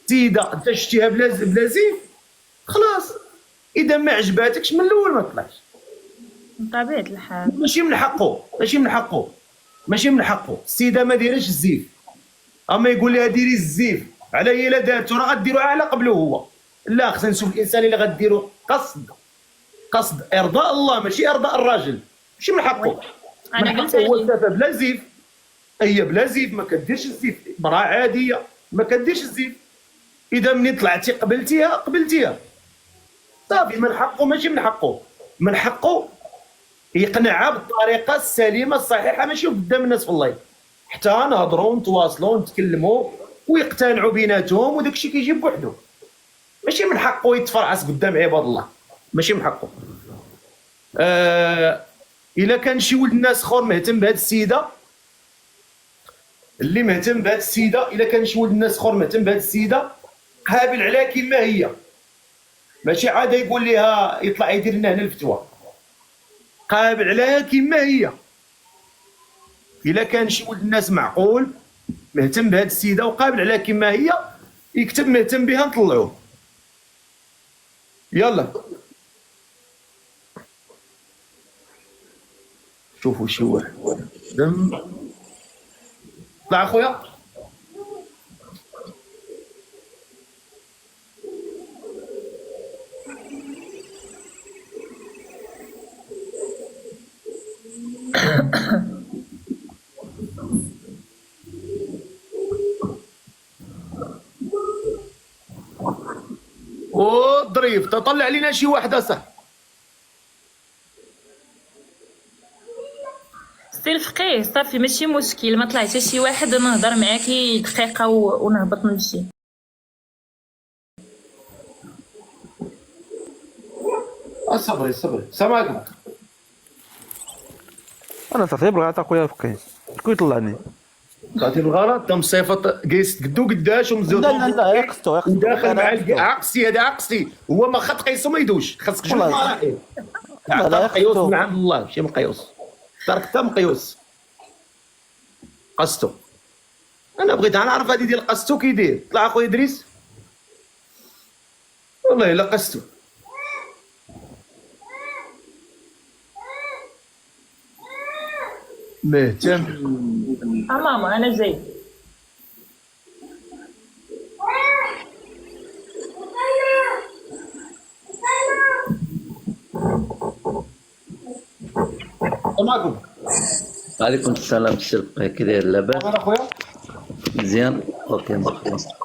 السيده انت شتيها بلا زيف خلاص، اذا ما عجباتكش من الاول ما تطلعش. بطبيعة الحال. ماشي من حقه السيده ما دايرش الزيف، اما يقول لها ديري الزيف على هي لا دارتو راه غديرو على قبله هو. لا، خصنا نشوف الانسان اللي غديرو قصد ارضاء الله ماشي ارضاء الراجل. ماشي من حقه. من انا قلت حقه هو لك السفه بلا زيف، هي بلا زيف ما كديرش الزيف، مراه عاديه ما كديرش الزيف. اذا منين طلعتي قبلتيها صافي. من حقه ماشي من حقه، من حقه يقنعها بالطريقه السليمه الصحيحه ماشي قدام الناس في اللايف، حتى نهضروا ونتواصلوا ونتكلموا ويقتنعوا بيناتهم وداك الشيء كيجي بوحدو. ماشي من حقه يتفرعس قدام عباد الله، ماشي من حقه. الا كان شي ولد الناس اخر مهتم بهذه السيده اللي مهتم بهذه السيده، الا كان شي ولد الناس اخر مهتم بهذه السيده قابل عليها كما هي، ماشي عاد يقول لها يطلع يدير لنا هنا الفتوى، قابل عليها كما هي. الا كان شي ولد الناس معقول مهتم بهذه السيده وقابل عليها كما هي يكتب مهتم بها نطلعوه. يلا شوفوا شي واحد دم. طلع اخويا. او ظريف تطلع لنا شي واحده صح. سير الفقيه صافي ماشي مشكل، ما طلع حتى شي واحد نهضر معاكي دقيقه ونهبط نمشي. صبري السلام عليكم. انا صافي بغيت اخويا فقيه شكون يطلعني. عطيتي الغلط تم صيفط قيس قدو قداش ومزيوط لا عقستو وداخل مع عقستو. عقسي. هذا عقسي هو ما خط قيسو ما يدوش، خاصك تشوف والله. المراحل. لا عطا مقيوس عقستو. من عند الله ماشي مقيوس، ترك حتى مقيوس قصتو. انا بغيت نعرف هذه ديال قصتو كي داير. طلع اخويا ادريس والله الا قصتو مهتم. ماما انا جاي. السلام عليكم. وعليكم السلام. السي البقيه كي داير لاباس؟ انا اخويا مزيان اوكي مرحبا.